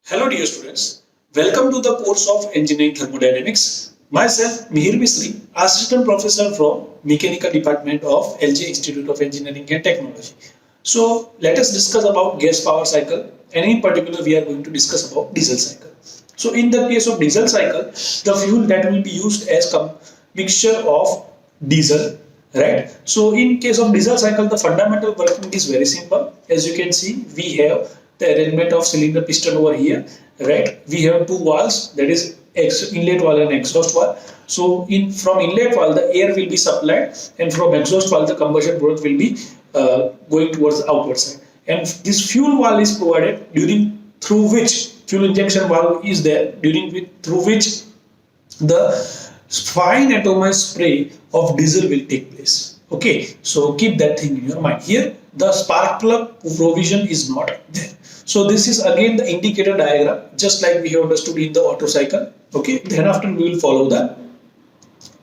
Hello dear students, welcome to the course of Engineering Thermodynamics. Myself Mihir Misri, Assistant Professor from Mechanical Department of LJ Institute of Engineering and Technology. So let us discuss about gas power cycle, and in particular we are going to discuss about diesel cycle. So in the case of diesel cycle, the fuel that will be used as mixture of diesel, right? So in case of diesel cycle, the fundamental working is very simple. As you can see, we have the arrangement of cylinder piston over here, right? We have two valves, that is inlet valve and exhaust valve. So in from inlet valve the air will be supplied, and from exhaust valve the combustion product will be going towards the outward side, and this fuel valve is provided during through which fuel injection valve is there, through which the fine atomized spray of diesel will take place. Okay, so keep that thing in your mind. Here the spark plug provision is not there. So this is again the indicator diagram, just like we have understood in the Otto cycle. Okay, then after we will follow the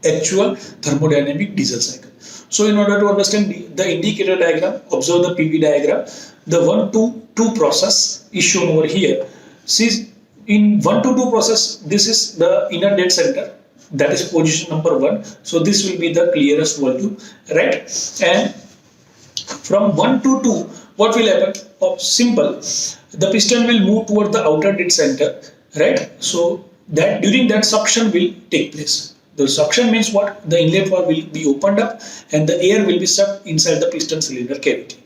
actual thermodynamic diesel cycle. So in order to understand the indicator diagram, observe the PV diagram. The 1 to 2 process is shown over here. See, in 1 to 2 process, this is the inner dead center, that is position number 1. So this will be the clearest volume, right? And from 1 to 2, what will happen? Simple, the piston will move toward the outer dead center, right? So that during that suction will take place. The suction means what? The inlet valve will be opened up and the air will be sucked inside the piston cylinder cavity.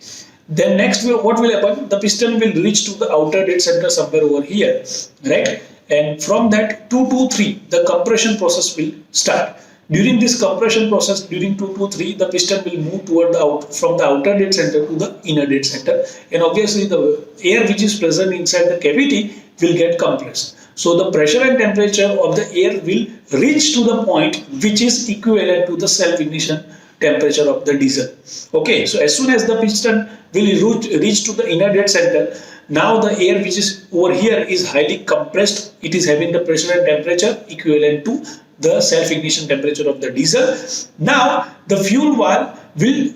Then next, what will happen? The piston will reach to the outer dead center somewhere over here, right? And from that 2 to 3, the compression process will start. During this compression process, during 2 to 3, the piston will move toward from the outer dead center to the inner dead center, and obviously the air which is present inside the cavity will get compressed. So the pressure and temperature of the air will reach to the point which is equivalent to the self-ignition temperature of the diesel. Okay, so as soon as the piston will reach to the inner dead center, now the air which is over here is highly compressed. It is having the pressure and temperature equivalent to the self-ignition temperature of the diesel. Now the fuel valve will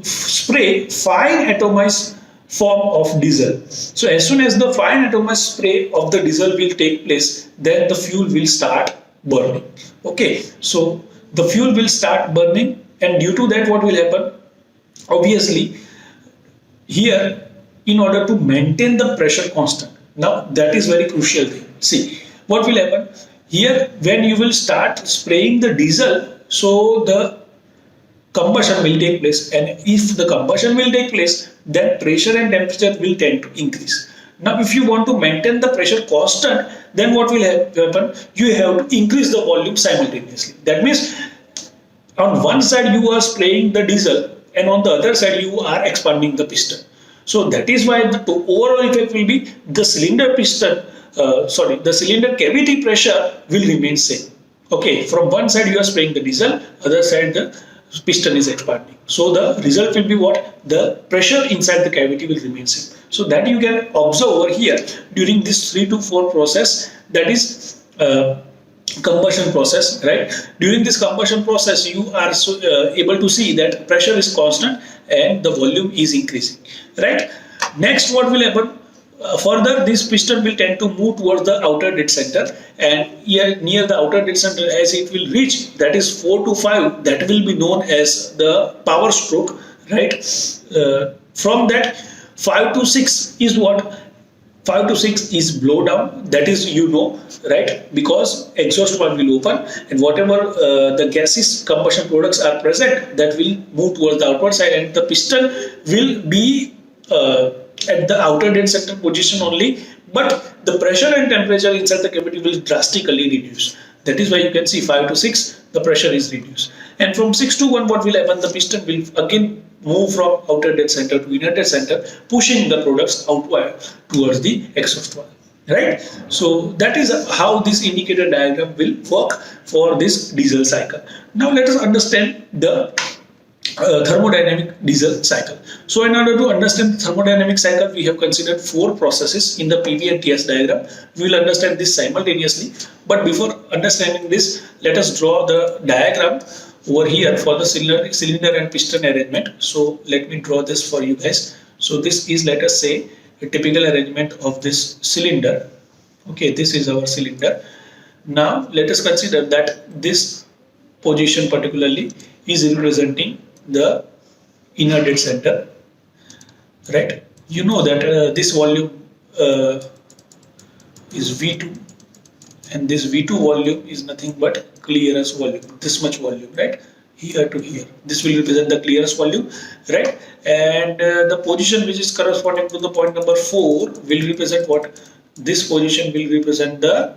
spray fine atomized form of diesel. So as soon as the fine atomized spray of the diesel will take place, then the fuel will start burning. Okay, so the fuel will start burning, and due to that what will happen? Obviously here, in order to maintain the pressure constant, now that is very crucial thing. See what will happen here when you will start spraying the diesel. So the combustion will take place, and if the combustion will take place, then pressure and temperature will tend to increase. Now if you want to maintain the pressure constant, then what will happen? You have to increase the volume simultaneously. That means on one side you are spraying the diesel, and on the other side you are expanding the piston. So that is why the overall effect will be the cylinder the cylinder cavity pressure will remain same. Okay, from one side you are spraying the diesel, other side the piston is expanding. So the result will be what? The pressure inside the cavity will remain same. So that you can observe over here during this 3 to 4 process, that is combustion process, right? During this combustion process you are able to see that pressure is constant and the volume is increasing, right? Next, what will happen? Further, this piston will tend to move towards the outer dead center, and here near the outer dead center, as it will reach, that is 4 to 5, that will be known as the power stroke, right? From that 5 to 6 is what? 5 to 6 is blow down, that is, right? Because exhaust valve will open, and whatever the gaseous combustion products are present, that will move towards the outward side, and the piston will be at the outer dead center position only, but the pressure and temperature inside the cavity will drastically reduce. That is why you can see 5 to 6 the pressure is reduced, and from 6 to 1 what will happen? The piston will again move from outer dead center to inner dead center, pushing the products outward towards the exhaust valve, right? So that is how this indicator diagram will work for this diesel cycle. Now let us understand the thermodynamic diesel cycle. So in order to understand the thermodynamic cycle, we have considered 4 processes in the PV and TS diagram. We will understand this simultaneously, but before understanding this, let us draw the diagram over here for the cylinder and piston arrangement. So let me draw this for you guys. So this is, let us say, a typical arrangement of this cylinder. Okay, this is our cylinder. Now let us consider that this position particularly is representing the inner dead center, right? You know that this volume is V2, and this V2 volume is nothing but clearance volume, this much volume, right? Here to here, this will represent the clearance volume, right? And the position which is corresponding to the point number 4 will represent what? This position will represent the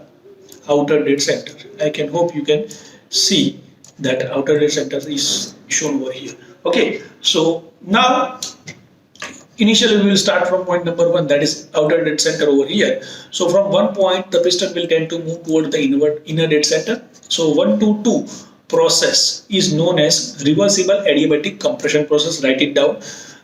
outer dead center. I can hope you can see that outer dead center is shown over here. Okay, so now initially we will start from point number 1, that is outer dead center over here. So from one point the piston will tend to move toward the inner dead center. So 1 to 2 process is known as reversible adiabatic compression process. Write it down,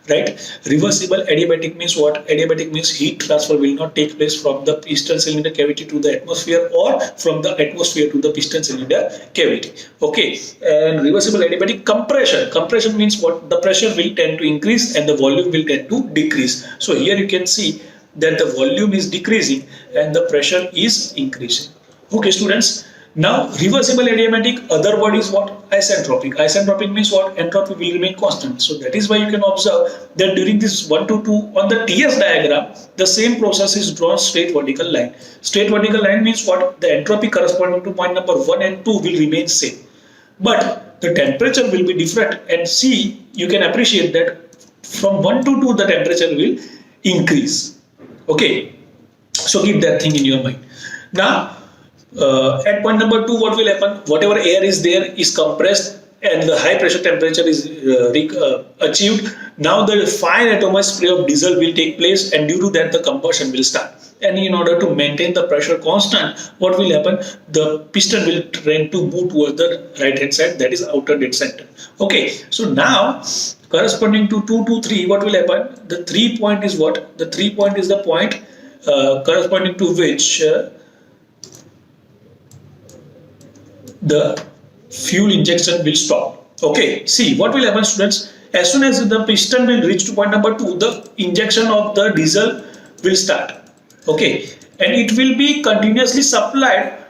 right? Reversible adiabatic means what? Adiabatic means heat transfer will not take place from the piston cylinder cavity to the atmosphere or from the atmosphere to the piston cylinder cavity. Okay, and reversible adiabatic compression means what? The pressure will tend to increase and the volume will tend to decrease. So here you can see that the volume is decreasing and the pressure is increasing. Okay, students. Now, reversible adiabatic, other word is what? Isentropic. Isentropic means what? Entropy will remain constant. So that is why you can observe that during this 1 to 2 on the TS diagram, the same process is drawn straight vertical line. Straight vertical line means what? The entropy corresponding to point number 1 and 2 will remain same. But the temperature will be different, and see, you can appreciate that from 1 to 2 the temperature will increase. Okay. So keep that thing in your mind. Now, at point number 2, what will happen? Whatever air is there is compressed and the high pressure temperature is achieved. Now the fine atomized spray of diesel will take place, and due to that the combustion will start. And in order to maintain the pressure constant, what will happen? The piston will tend to move towards the right hand side, that is outer dead center. Okay, so now corresponding to 2 to 3, what will happen? The 3 point is what? The 3 point is the point corresponding to which the fuel injection will stop. Okay, see what will happen, students? As soon as the piston will reach to point number 2, the injection of the diesel will start. Okay, and it will be continuously supplied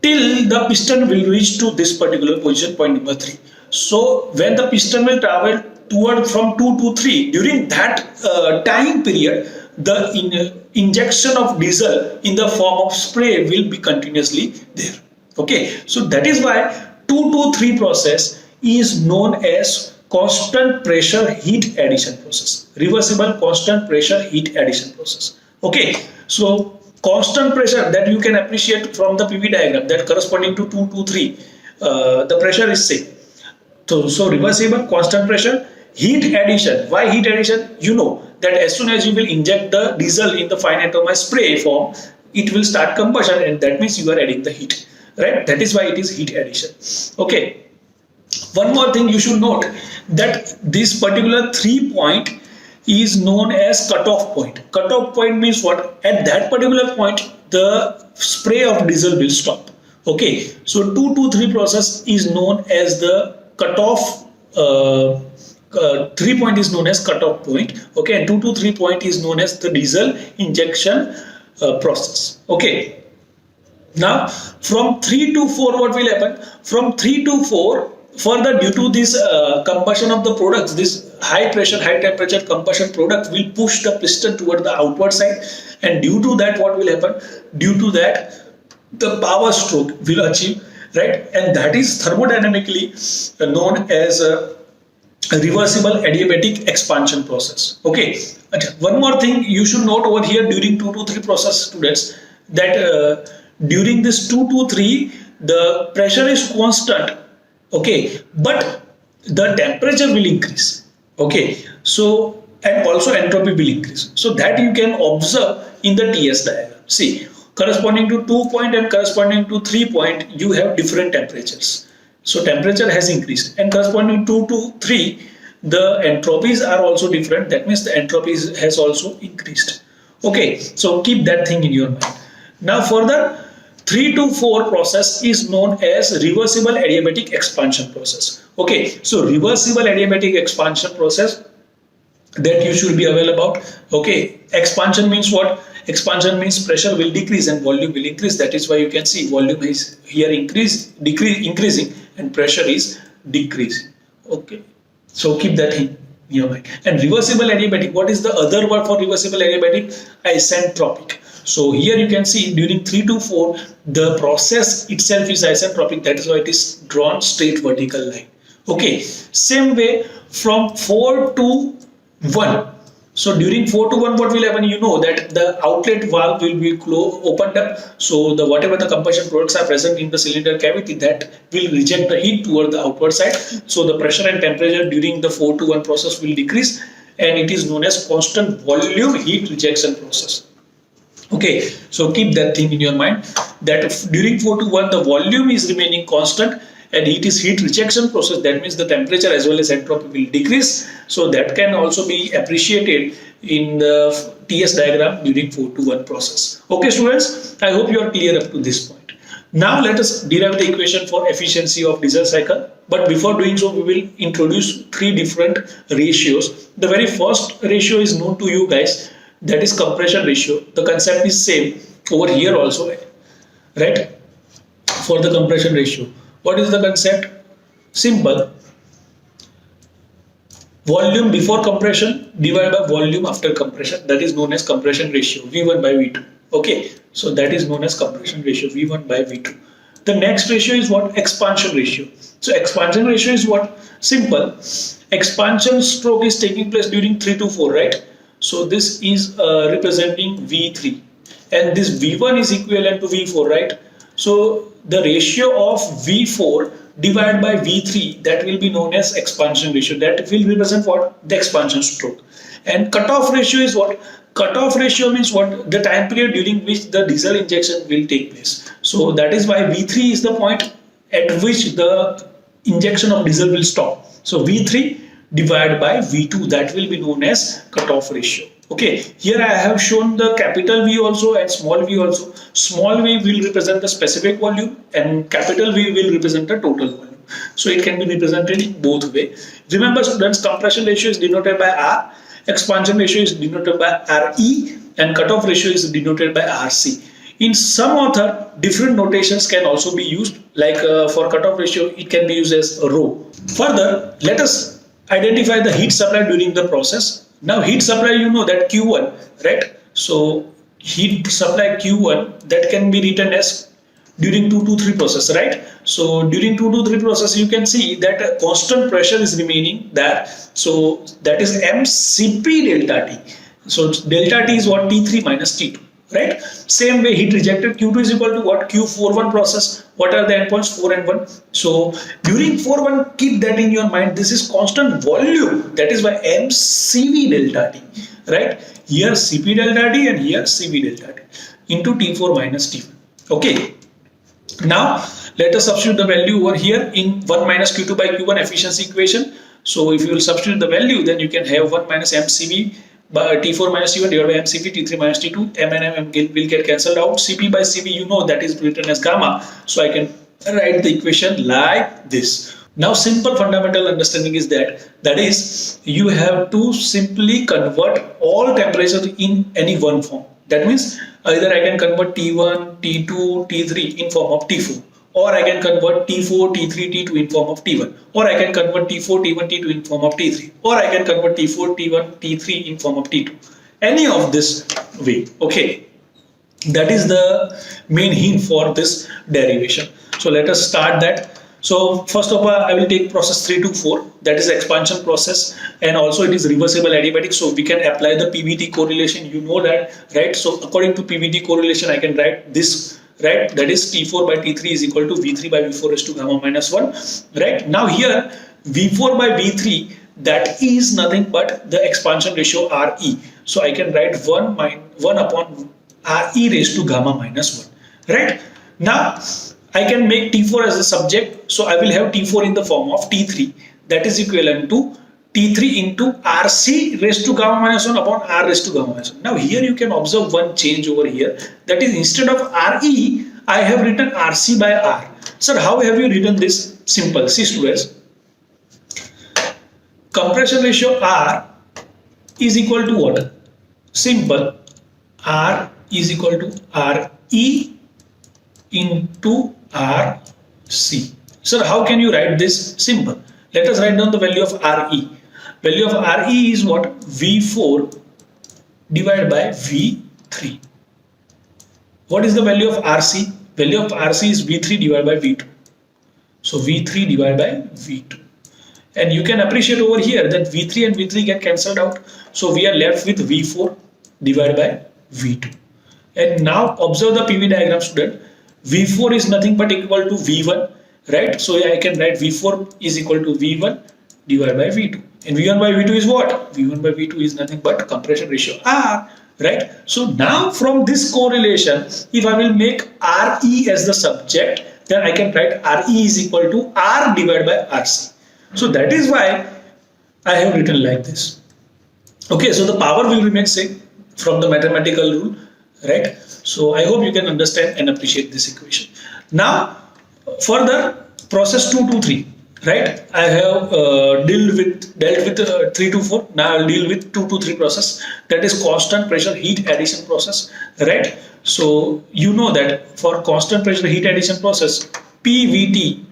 till the piston will reach to this particular position, point number 3. So when the piston will travel toward from 2 to 3, during that time period, the injection of diesel in the form of spray will be continuously there. Okay, so that is why 2 to 3 process is known as constant pressure heat addition process. Reversible constant pressure heat addition process. Okay, so constant pressure that you can appreciate from the PV diagram, that corresponding to 2 to 3, the pressure is same. So reversible constant pressure heat addition. Why heat addition? You know that as soon as you will inject the diesel in the fine atomized spray form, it will start combustion, and that means you are adding the heat. Right, that is why it is heat addition. Okay, one more thing you should note, that this particular 3 point is known as cutoff point. Cutoff point means what? At that particular point the spray of diesel will stop. Okay, so 2 to 3 process is known as the cutoff. 3 point is known as cutoff point. Okay, and 2 to 3 point is known as the diesel injection process. Okay. Now, from 3 to 4, what will happen? From 3 to 4, further due to this combustion of the products, this high pressure, high temperature combustion product will push the piston toward the outward side, and due to that, what will happen? Due to that, the power stroke will achieve, right? And that is thermodynamically known as a reversible adiabatic expansion process. Okay, one more thing you should note over here during 2 to 3 process, students, that during this 2 to 3, the pressure is constant, okay, but the temperature will increase. Okay, so and also entropy will increase. So that you can observe in the TS diagram. See, corresponding to 2 point and corresponding to 3 point, you have different temperatures. So temperature has increased, and corresponding to 2 to 3, the entropies are also different. That means the entropy has also increased. Okay, so keep that thing in your mind. Now further, 3 to 4 process is known as reversible adiabatic expansion process. Okay, so reversible adiabatic expansion process that you should be aware about. Okay, expansion means what? Expansion means pressure will decrease and volume will increase. That is why you can see volume is here increasing and pressure is decreasing. Okay, so keep that in your mind. And reversible adiabatic, what is the other word for reversible adiabatic? Isentropic. So here you can see during 3 to 4 the process itself is isentropic. That is why it is drawn straight vertical line. Okay, same way from 4 to 1. So during 4 to 1 what will happen? You know that the outlet valve will be opened up. So the whatever the combustion products are present in the cylinder cavity, that will reject the heat toward the outward side. So the pressure and temperature during the 4 to 1 process will decrease, and it is known as constant volume heat rejection process. Okay, so keep that thing in your mind that during 4 to 1 the volume is remaining constant and it is heat rejection process. That means the temperature as well as entropy will decrease. So that can also be appreciated in the TS diagram during 4 to 1 process. Okay students, I hope you are clear up to this point. Now let us derive the equation for efficiency of diesel cycle. But before doing so, we will introduce 3 different ratios. The very first ratio is known to you guys, that is compression ratio. The concept is same over here also, right? For the compression ratio, what is the concept? Simple. Volume before compression divided by volume after compression, that is known as compression ratio, V1 by V2. Okay, so that is known as compression ratio, V1 by V2. The next ratio is what? Expansion ratio. So expansion ratio is what? Simple. Expansion stroke is taking place during 3 to 4, right? So this is representing V3 and this V1 is equivalent to V4, right? So the ratio of V4 divided by V3, that will be known as expansion ratio. That will represent what? The expansion stroke. And cutoff ratio is what? Cutoff ratio means what? The time period during which the diesel injection will take place. So that is why V3 is the point at which the injection of diesel will stop. So V3 divided by V2, that will be known as cutoff ratio. Okay, here I have shown the capital V also and small v also. Small v will represent the specific volume and capital V will represent the total volume. So it can be represented in both ways. Remember students, compression ratio is denoted by R, expansion ratio is denoted by RE, and cutoff ratio is denoted by RC. In some author, different notations can also be used, like for cutoff ratio, it can be used as rho. Further, let us identify the heat supply during the process. Now heat supply, you know that Q1, right? So heat supply Q1, that can be written as during 2 to 3 process, right? So during 2 to 3 process, you can see that a constant pressure is remaining there. So that is mCp delta T. So delta T is what? T3 minus T2. Right? Same way heat rejected Q2 is equal to what? Q41 process. What are the endpoints? 4 and 1. So during 4-1, keep that in your mind. This is constant volume. That is why mCv delta T. Right? Here Cp delta T and here Cv delta T into T4 minus T1. Okay. Now let us substitute the value over here in 1 minus Q2 by Q1 efficiency equation. So if you will substitute the value, then you can have 1 minus mCv by T4 minus T1 divided by mCp, T3 minus T2, m and m will get cancelled out. Cp by Cv, you know that is written as gamma. So I can write the equation like this. Now simple fundamental understanding is that is you have to simply convert all temperatures in any one form. That means either I can convert T1, T2, T3 in form of T4, or I can convert T4, T3, T2 in form of T1, or I can convert T4, T1, T2 in form of T3, or I can convert T4, T1, T3 in form of T2. Any of this way, okay. That is the main hint for this derivation. So let us start that. So first of all, I will take process 3 to 4, that is expansion process, and also it is reversible adiabatic. So we can apply the PVT correlation, you know that, right? So according to PVT correlation, I can write this, right? That is T4 by T3 is equal to V3 by V4 raised to gamma minus 1, right? Now here V4 by V3, that is nothing but the expansion ratio RE. So I can write 1 upon RE raised to gamma minus 1, right? Now I can make T4 as a subject. So I will have T4 in the form of T3, that is equivalent to T3 into RC raised to gamma minus 1 upon R raised to gamma minus 1. Now here you can observe one change over here. That is, instead of RE, I have written RC by R. Sir, how have you written this? Simple. See students, compression ratio R is equal to what? Simple. R is equal to RE into RC. Sir, how can you write this? Simple. Let us write down the value of RE. Value of RE is what? V4 divided by V3. What is the value of RC? Value of RC is V3 divided by V2. So V3 divided by V2. And you can appreciate over here that V3 and V3 get cancelled out. So we are left with V4 divided by V2. And now observe the PV diagram, student. V4 is nothing but equal to V1, right? So I can write V4 is equal to V1 divided by V2. And V1 by V2 is what? V1 by V2 is nothing but compression ratio R, right? So now from this correlation, if I will make RE as the subject, then I can write RE is equal to R divided by RC. So that is why I have written like this. Okay, so the power will remain same from the mathematical rule, right? So I hope you can understand and appreciate this equation. Now, further, process 2 to 3, right? I have dealt with 3 to 4. Now I'll deal with 2 to 3 process. That is constant pressure heat addition process, right? So you know that for constant pressure heat addition process, PVT.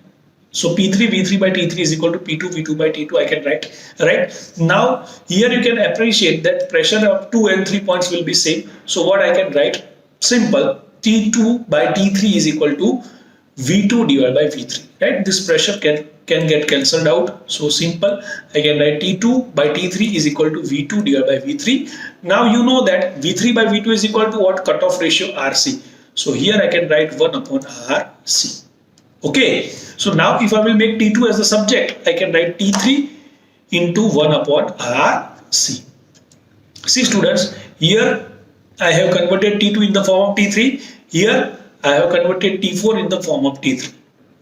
So P3 V3 by T3 is equal to P2 V2 by T2, I can write, right? Now here you can appreciate that pressure of 2 and 3 points will be same. So what I can write? Simple, T2 by T3 is equal to V2 divided by V3, right? This pressure can get cancelled out. So simple, I can write T2 by T3 is equal to V2 divided by V3. Now you know that V3 by V2 is equal to what? Cutoff ratio RC. So here I can write 1 upon RC. Okay, so now if I will make T2 as the subject, I can write T3 into 1 upon RC. See students, here I have converted T2 in the form of T3. Here I have converted T4 in the form of T3.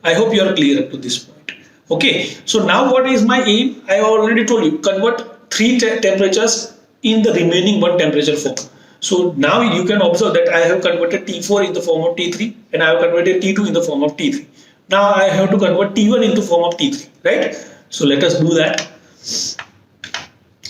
I hope you are clear up to this point. Okay, so now what is my aim? I have already told you, convert 3 temperatures in the remaining 1 temperature form. So now you can observe that I have converted T4 in the form of T3 and I have converted T2 in the form of T3. Now I have to convert T1 into form of T3, right? So let us do that.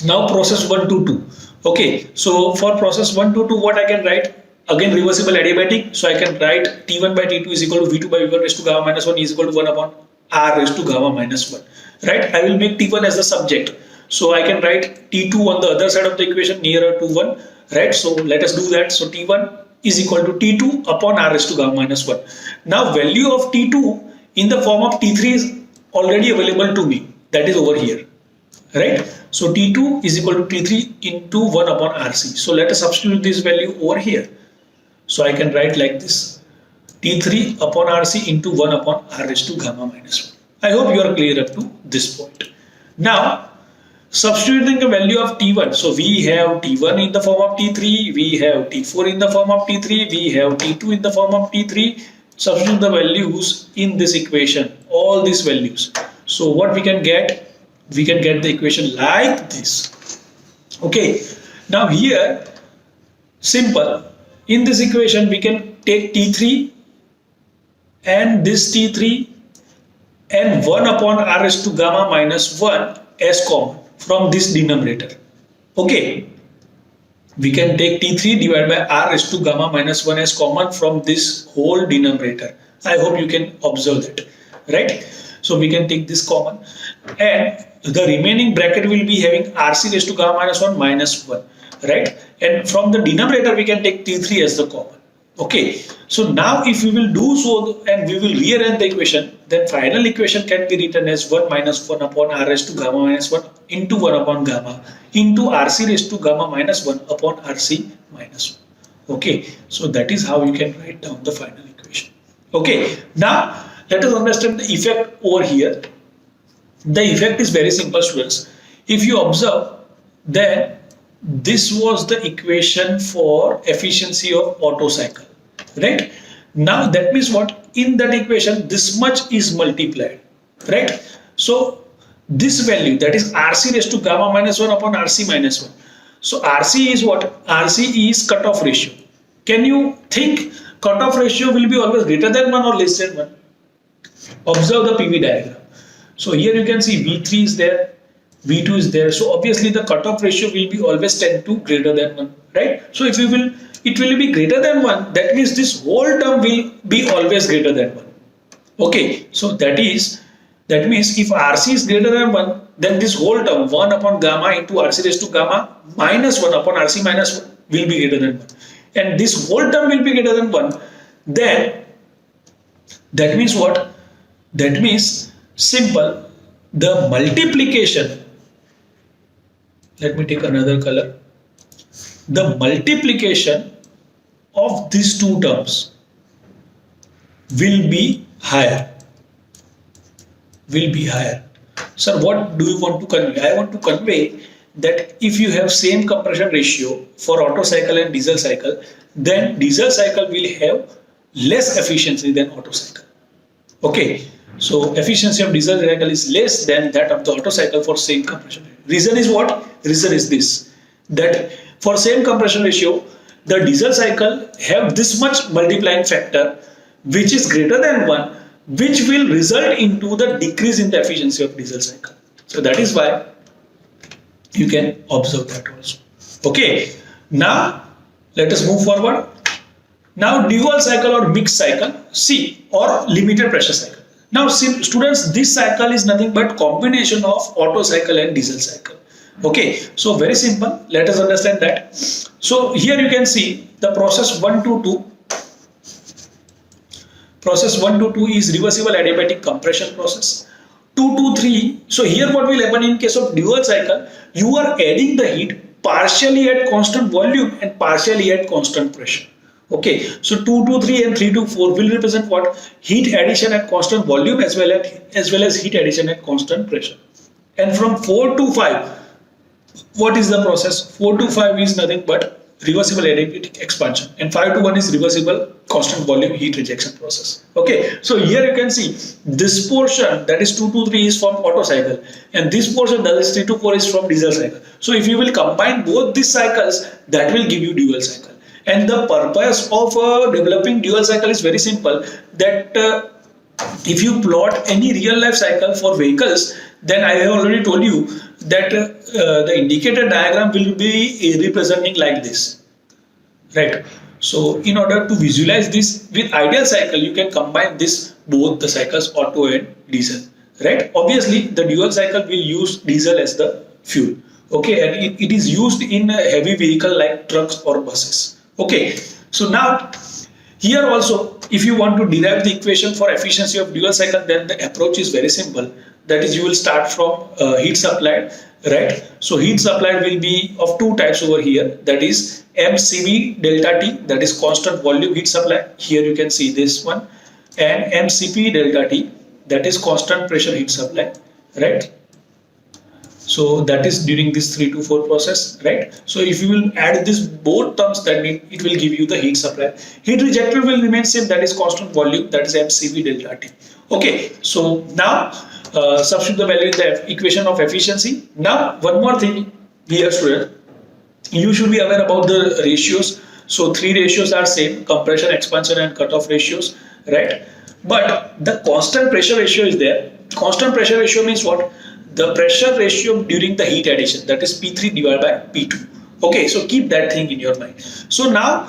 Now process 1 to 2. Okay, so for process 1 to 2, what I can write? Again reversible adiabatic. So I can write T1 by T2 is equal to V2 by V1 raised to gamma minus 1 is equal to 1 upon R raised to gamma minus 1. Right? I will make T1 as the subject. So I can write T2 on the other side of the equation nearer to 1. Right? So let us do that. So T1 is equal to T2 upon R raised to gamma minus 1. Now value of T2 in the form of T3 is already available to me. That is over here. Right? So T2 is equal to T3 into 1 upon RC. So let us substitute this value over here. So I can write like this. T3 upon RC into 1 upon R raised to gamma minus 1. I hope you are clear up to this point. Now, substituting the value of T1. So we have T1 in the form of T3. We have T4 in the form of T3. We have T2 in the form of T3. Substitute the values in this equation. All these values. So what we can get? We can get the equation like this. Okay. Now here, simple. In this equation, we can take T3 and this T3 and 1 upon R raised to gamma minus 1 as common from this denominator. Okay. We can take T3 divided by R raised to gamma minus 1 as common from this whole denominator. I hope you can observe that. Right? So we can take this common. And the remaining bracket will be having RC raised to gamma minus 1 minus 1. Right? And from the denominator we can take T3 as the common. Okay. So now if we will do so and we will rearrange the equation, then final equation can be written as 1 minus 1 upon R raised to gamma minus 1 into 1 upon gamma into RC raised to gamma minus 1 upon RC minus 1. Okay. So that is how you can write down the final equation. Okay. Now let us understand the effect over here. The effect is very simple, students. If you observe, then this was the equation for efficiency of Otto cycle, right? Now that means what? In that equation, this much is multiplied, right? So this value, that is RC raised to gamma minus 1 upon RC minus 1. So RC is what? RC is cutoff ratio. Can you think cutoff ratio will be always greater than 1 or less than 1? Observe the PV diagram. So here you can see V3 is there, V2 is there. So obviously the cutoff ratio will be always tend to greater than 1, right? So if we will it will be greater than 1, that means this whole term will be always greater than 1. Okay, so that means if RC is greater than 1, then this whole term 1 upon gamma into RC raised to gamma minus 1 upon RC minus 1 will be greater than 1. And this whole term will be greater than 1. Then that means what? That means simple, the multiplication, let me take another color, the multiplication of these two terms will be higher. Sir, what do you want to convey? I want to convey that if you have same compression ratio for Otto cycle and diesel cycle, then diesel cycle will have less efficiency than Otto cycle. Okay, so efficiency of diesel cycle is less than that of the Otto cycle for same compression. Reason is what? Reason is this, that for same compression ratio, the diesel cycle have this much multiplying factor which is greater than 1, which will result into the decrease in the efficiency of diesel cycle. So that is why you can observe that also. Okay, now let us move forward. Now dual cycle or mixed cycle, C, or limited pressure cycle. Now students, this cycle is nothing but combination of Otto cycle and diesel cycle. Okay, so very simple, let us understand that. So here you can see the process 1 to 2. Process 1 to 2 is reversible adiabatic compression process. 2 to 3, so here what will happen in case of dual cycle, you are adding the heat partially at constant volume and partially at constant pressure. Okay, so 2 to 3 and 3 to 4 will represent what? Heat addition at constant volume as well as heat addition at constant pressure. And from 4 to 5, what is the process? 4 to 5 is nothing but reversible adiabatic expansion, and 5 to 1 is reversible constant volume heat rejection process. Okay, so here you can see this portion, that is 2 to 3, is from Otto cycle, and this portion, that is 3 to 4, is from diesel cycle. So if you will combine both these cycles, that will give you dual cycle. And the purpose of developing dual cycle is very simple, that if you plot any real life cycle for vehicles, then I have already told you that the indicator diagram will be representing like this, right? So in order to visualize this with ideal cycle, you can combine this, both the cycles, Otto and diesel, right? Obviously the dual cycle will use diesel as the fuel. Okay, and it is used in a heavy vehicle like trucks or buses. Okay, so now here also, if you want to derive the equation for efficiency of dual cycle, then the approach is very simple. That is, you will start from heat supplied, right? So heat supplied will be of two types over here. That is MCV delta T, that is constant volume heat supply. Here you can see this one, and MCP delta T, that is constant pressure heat supply, right? So that is during this 3 to 4 process, right? So if you will add this both terms, that means it will give you the heat supply. Heat rejected will remain same, that is constant volume, that is MCV delta T. Okay, so now substitute the value in the equation of efficiency. Now one more thing here, student, you should be aware about the ratios. So three ratios are same: compression, expansion and cutoff ratios, right? But the constant pressure ratio is there. Constant pressure ratio means what? The pressure ratio during the heat addition, that is P3 divided by P2. Okay, so keep that thing in your mind. So now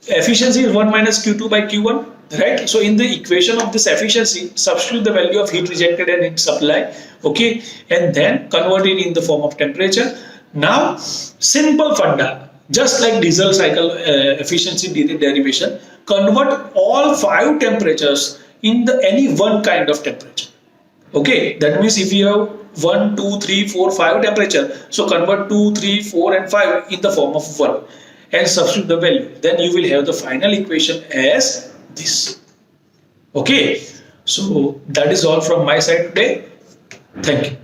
efficiency is 1 minus Q2 by Q1, right? So in the equation of this efficiency, substitute the value of heat rejected and heat supply, okay, and then convert it in the form of temperature. Now simple funda, just like diesel cycle efficiency derivation, convert all 5 temperatures in the any one kind of temperature. Okay, that means if you have 1, 2, 3, 4, 5 temperature, so convert 2, 3, 4 and 5 in the form of 1 and substitute the value. Then you will have the final equation as this. Okay, so that is all from my side today. Thank you.